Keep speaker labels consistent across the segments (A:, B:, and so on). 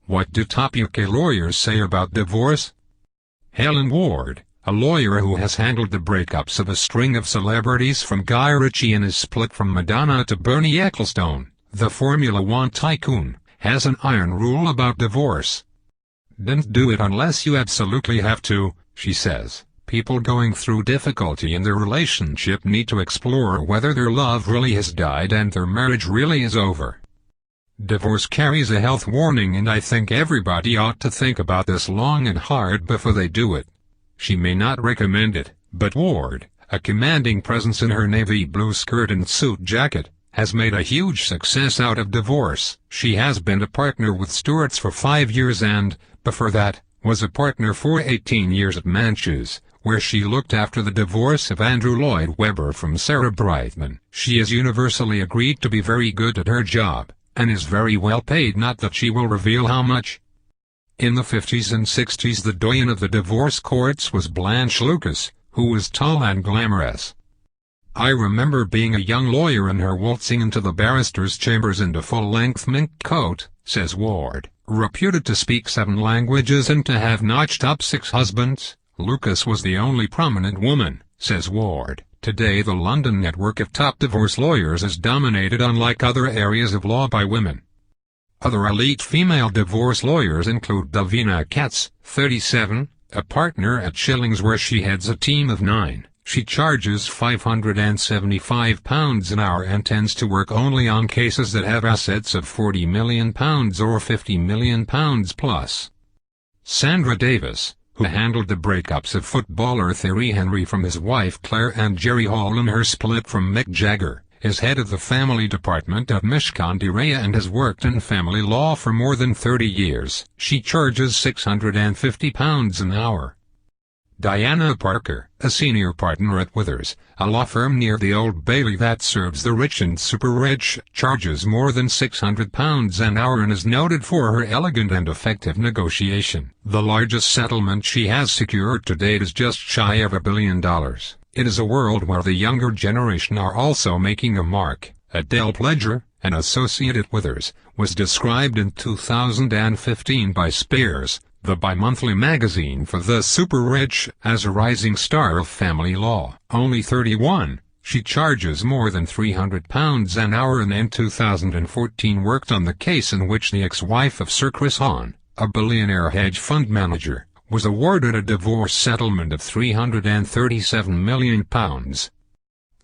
A: What do top UK lawyers say about divorce? Helen Ward, a lawyer who has handled the breakups of a string of celebrities from Guy Ritchie and his split from Madonna to Bernie Ecclestone, the Formula One tycoon, has an iron rule about divorce. Don't do it unless you absolutely have to, she says. People going through difficulty in their relationship need to explore whether their love really has died and their marriage really is over. Divorce carries a health warning, and I think everybody ought to think about this long and hard before they do it. She may not recommend it, but Ward, a commanding presence in her navy blue skirt and suit jacket, has made a huge success out of divorce. She has been a partner with Stewart's for 5 years and, before that, was a partner for 18 years at Manches, where she looked after the divorce of Andrew Lloyd Webber from Sarah Brightman. She is universally agreed to be very good at her job, and is very well paid, not that she will reveal how much. In the 50s and 60s the doyen of the divorce courts was Blanche Lucas, who was tall and glamorous. I remember being a young lawyer and her waltzing into the barrister's chambers in a full-length mink coat, says Ward. Reputed to speak 7 languages and to have notched up 6 husbands, Lucas was the only prominent woman, says Ward. Today the London network of top divorce lawyers is dominated, unlike other areas of law, by women. Other elite female divorce lawyers include Davina Katz, 37, a partner at Schillings where she heads a team of 9. She charges £575 an hour and tends to work only on cases that have assets of £40 million or £50 million plus. Sandra Davis, who handled the breakups of footballer Thierry Henry from his wife Claire and Jerry Hall and her split from Mick Jagger, is head of the family department at Mishcon de Reya and has worked in family law for more than 30 years. She charges £650 an hour. Diana Parker, a senior partner at Withers, a law firm near the Old Bailey that serves the rich and super-rich, charges more than £600 an hour and is noted for her elegant and effective negotiation. The largest settlement she has secured to date is just shy of $1 billion. It is a world where the younger generation are also making a mark. Adele Pledger, an associate at Withers, was described in 2015 by Spears, the bi-monthly magazine for the super-rich, as a rising star of family law. Only 31, she charges more than £300 an hour and in 2014 worked on the case in which the ex-wife of Sir Chris Hahn, a billionaire hedge fund manager, was awarded a divorce settlement of £337 million.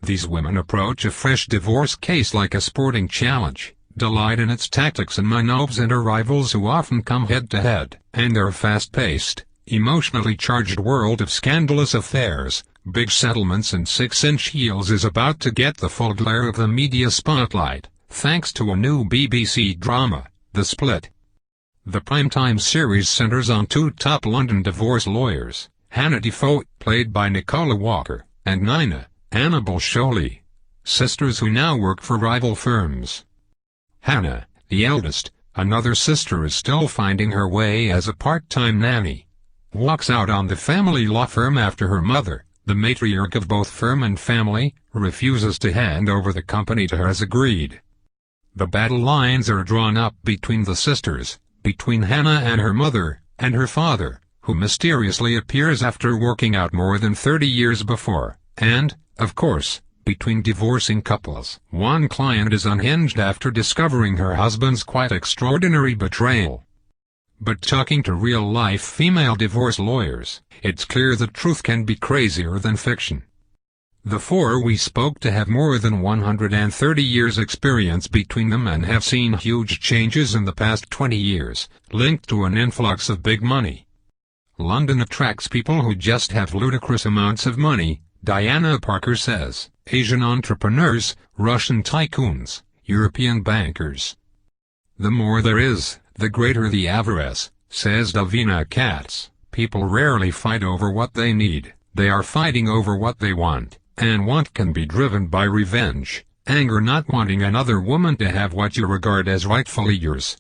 A: These women approach a fresh divorce case like a sporting challenge, delight in its tactics and maneuvers, and are rivals who often come head-to-head. And their fast-paced, emotionally charged world of scandalous affairs, big settlements and 6-inch heels is about to get the full glare of the media spotlight, thanks to a new BBC drama, The Split. The primetime series centers on 2 top London divorce lawyers, Hannah Defoe, played by Nicola Walker, and Nina, Annabel Sholey, sisters who now work for rival firms. Hannah, the eldest, another sister, is still finding her way as a part-time nanny. Walks out on the family law firm after her mother, the matriarch of both firm and family, refuses to hand over the company to her as agreed. The battle lines are drawn up between the sisters, between Hannah and her mother, and her father, who mysteriously appears after working out more than 30 years before, and, of course, between divorcing couples. One client is unhinged after discovering her husband's quite extraordinary betrayal. But talking to real-life female divorce lawyers, it's clear the truth can be crazier than fiction. The 4 we spoke to have more than 130 years experience between them and have seen huge changes in the past 20 years, linked to an influx of big money. London attracts people who just have ludicrous amounts of money, Diana Parker says. Asian entrepreneurs, Russian tycoons, European bankers. The more there is, the greater the avarice, says Davina Katz. People rarely fight over what they need, they are fighting over what they want, and want can be driven by revenge, anger, not wanting another woman to have what you regard as rightfully yours.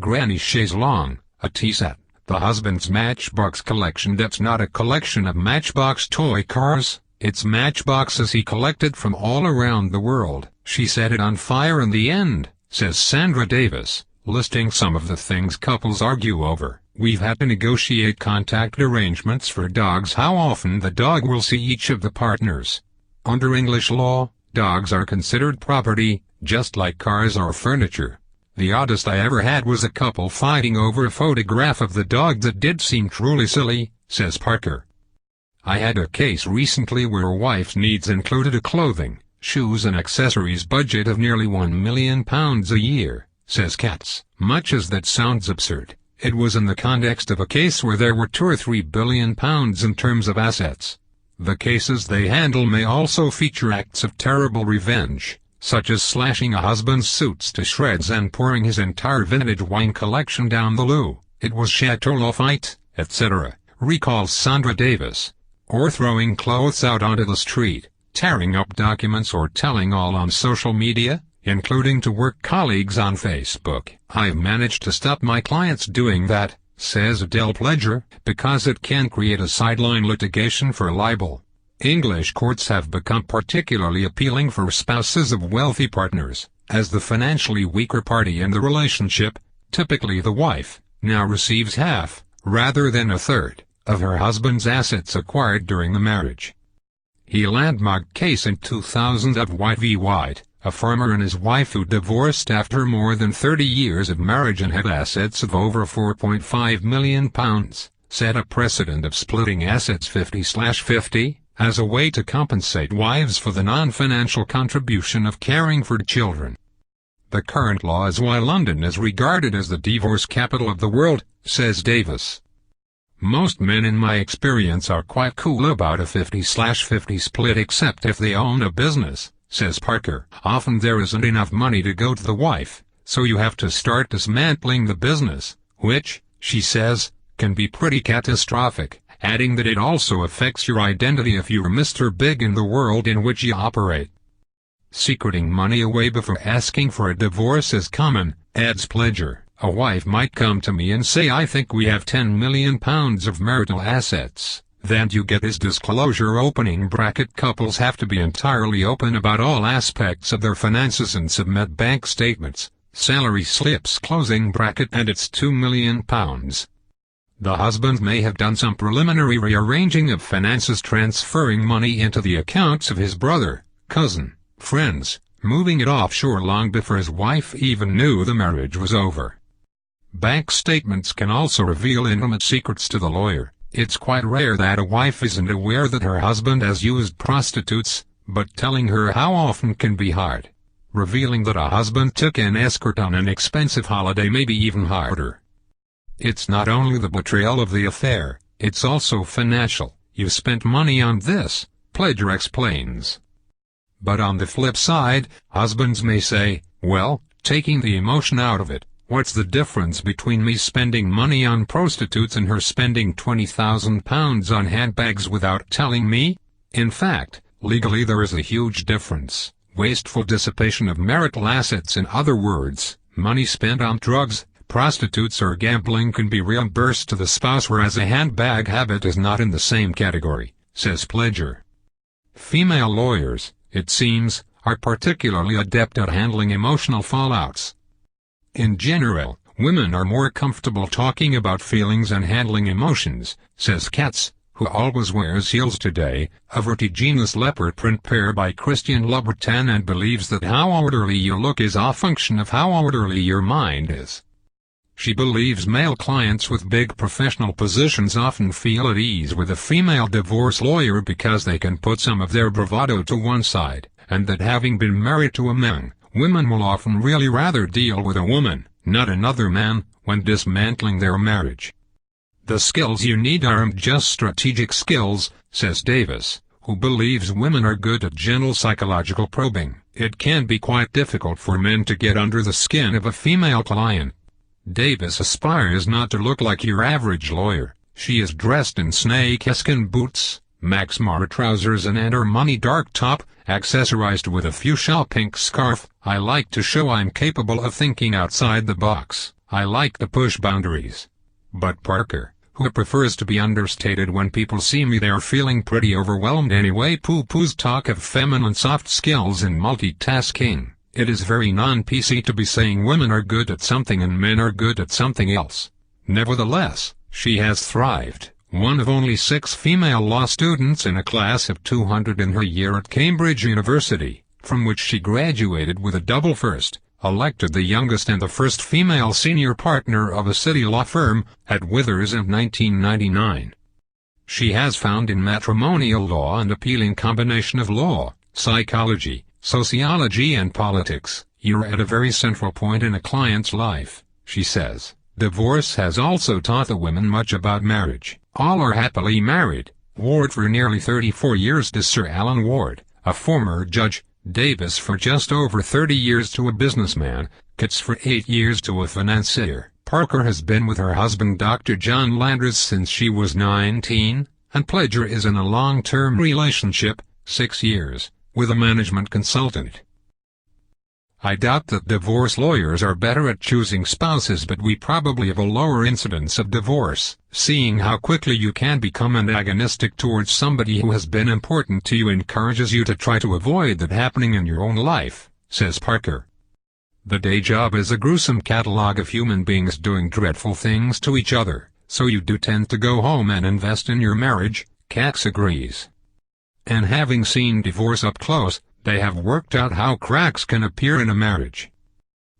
A: Granny chaise longue, a tea set, the husband's Matchbox collection. That's not a collection of Matchbox toy cars, it's matchboxes he collected from all around the world. She set it on fire in the end, says Sandra Davis, listing some of the things couples argue over. We've had to negotiate contact arrangements for dogs, how often the dog will see each of the partners. Under English law, dogs are considered property, just like cars or furniture. The oddest I ever had was a couple fighting over a photograph of the dog that did seem truly silly, says Parker. I had a case recently where a wife's needs included a clothing, shoes and accessories budget of nearly £1 million a year, says Katz. Much as that sounds absurd, it was in the context of a case where there were £2 or £3 billion in terms of assets. The cases they handle may also feature acts of terrible revenge, such as slashing a husband's suits to shreds and pouring his entire vintage wine collection down the loo, it was Chateau Lafite, etc., recalls Sandra Davis. Or throwing clothes out onto the street, tearing up documents or telling all on social media, including to work colleagues on Facebook. I've managed to stop my clients doing that, says Adele Pledger, because it can create a sideline litigation for libel. English courts have become particularly appealing for spouses of wealthy partners, as the financially weaker party in the relationship, typically the wife, now receives half, rather than a third, of her husband's assets acquired during the marriage. A landmark case in 2000 of White v. White, a farmer and his wife who divorced after more than 30 years of marriage and had assets of over £4.5 million, set a precedent of splitting assets 50/50, as a way to compensate wives for the non-financial contribution of caring for children. The current law is why London is regarded as the divorce capital of the world, says Davis. Most men in my experience are quite cool about a 50/50 split except if they own a business, says Parker. Often there isn't enough money to go to the wife, so you have to start dismantling the business, which, she says, can be pretty catastrophic, adding that it also affects your identity if you're Mr. Big in the world in which you operate. Secreting money away before asking for a divorce is common, adds Pledger. A wife might come to me and say, I think we have £10 million of marital assets. Then you get this disclosure opening bracket. Couples have to be entirely open about all aspects of their finances and submit bank statements, salary slips closing bracket, and it's £2 million. The husband may have done some preliminary rearranging of finances, transferring money into the accounts of his brother, cousin, friends, moving it offshore long before his wife even knew the marriage was over. Bank statements can also reveal intimate secrets to the lawyer. It's quite rare that a wife isn't aware that her husband has used prostitutes, but telling her how often can be hard. Revealing that a husband took an escort on an expensive holiday may be even harder. It's not only the betrayal of the affair, it's also financial. You spent money on this, Pledger explains. But on the flip side, husbands may say, well, taking the emotion out of it, what's the difference between me spending money on prostitutes and her spending £20,000 on handbags without telling me? In fact, legally there is a huge difference. Wasteful dissipation of marital assets, in other words, money spent on drugs, prostitutes or gambling, can be reimbursed to the spouse, whereas a handbag habit is not in the same category, says Pledger. Female lawyers, it seems, are particularly adept at handling emotional fallouts. In general, women are more comfortable talking about feelings and handling emotions, says Katz, who always wears heels today, a vertiginous leopard print pair by Christian Louboutin, and believes that how orderly you look is a function of how orderly your mind is. She believes male clients with big professional positions often feel at ease with a female divorce lawyer because they can put some of their bravado to one side, and that having been married to a man, women will often really rather deal with a woman, not another man, when dismantling their marriage. The skills you need aren't just strategic skills, says Davis, who believes women are good at gentle psychological probing. It can be quite difficult for men to get under the skin of a female client. Davis aspires not to look like your average lawyer. She is dressed in snakeskin boots, Max Mara trousers and an Armani dark top, accessorized with a fuchsia pink scarf. I like to show I'm capable of thinking outside the box. I like to push boundaries. But Parker, who prefers to be understated when people see me they're feeling pretty overwhelmed anyway, poo-poos talk of feminine soft skills and multitasking. It is very non-PC to be saying women are good at something and men are good at something else. Nevertheless, she has thrived, one of only 6 female law students in a class of 200 in her year at Cambridge University, from which she graduated with a double first, elected the youngest and the first female senior partner of a city law firm, at Withers in 1999. She has found in matrimonial law an appealing combination of law, psychology, sociology and politics. You're at a very central point in a client's life, she says. Divorce has also taught the women much about marriage. All are happily married. Ward for nearly 34 years to Sir Alan Ward, a former judge, Davis for just over 30 years to a businessman, Katz for 8 years to a financier. Parker has been with her husband Dr. John Landris since she was 19, and Pledger is in a long-term relationship, 6 years, with a management consultant. I doubt that divorce lawyers are better at choosing spouses, but we probably have a lower incidence of divorce, seeing how quickly you can become antagonistic towards somebody who has been important to you encourages you to try to avoid that happening in your own life, says Parker. The day job is a gruesome catalogue of human beings doing dreadful things to each other, so you do tend to go home and invest in your marriage, Katz agrees. And having seen divorce up close, they have worked out how cracks can appear in a marriage.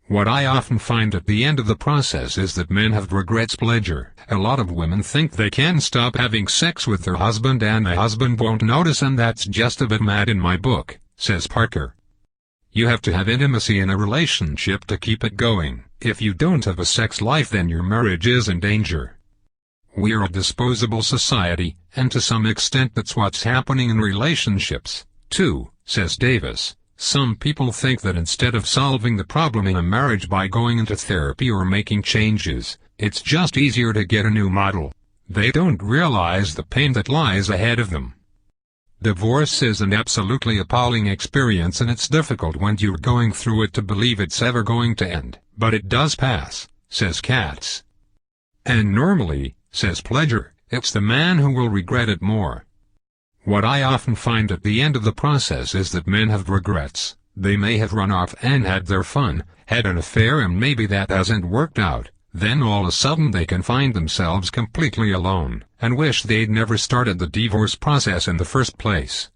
A: What I often find at the end of the process is that men have regrets. Pledger. A lot of women think they can stop having sex with their husband and the husband won't notice, and that's just a bit mad in my book, says Parker. You have to have intimacy in a relationship to keep it going. If you don't have a sex life, then your marriage is in danger. We're a disposable society, and to some extent that's what's happening in relationships, too, says Davis. Some people think that instead of solving the problem in a marriage by going into therapy or making changes, it's just easier to get a new model. They don't realize the pain that lies ahead of them. Divorce is an absolutely appalling experience, and it's difficult when you're going through it to believe it's ever going to end. But it does pass, says Katz. And normally, says Pledger, it's the man who will regret it more. What I often find at the end of the process is that men have regrets. They may have run off and had their fun, had an affair, and maybe that hasn't worked out. Then all of a sudden they can find themselves completely alone, and wish they'd never started the divorce process in the first place.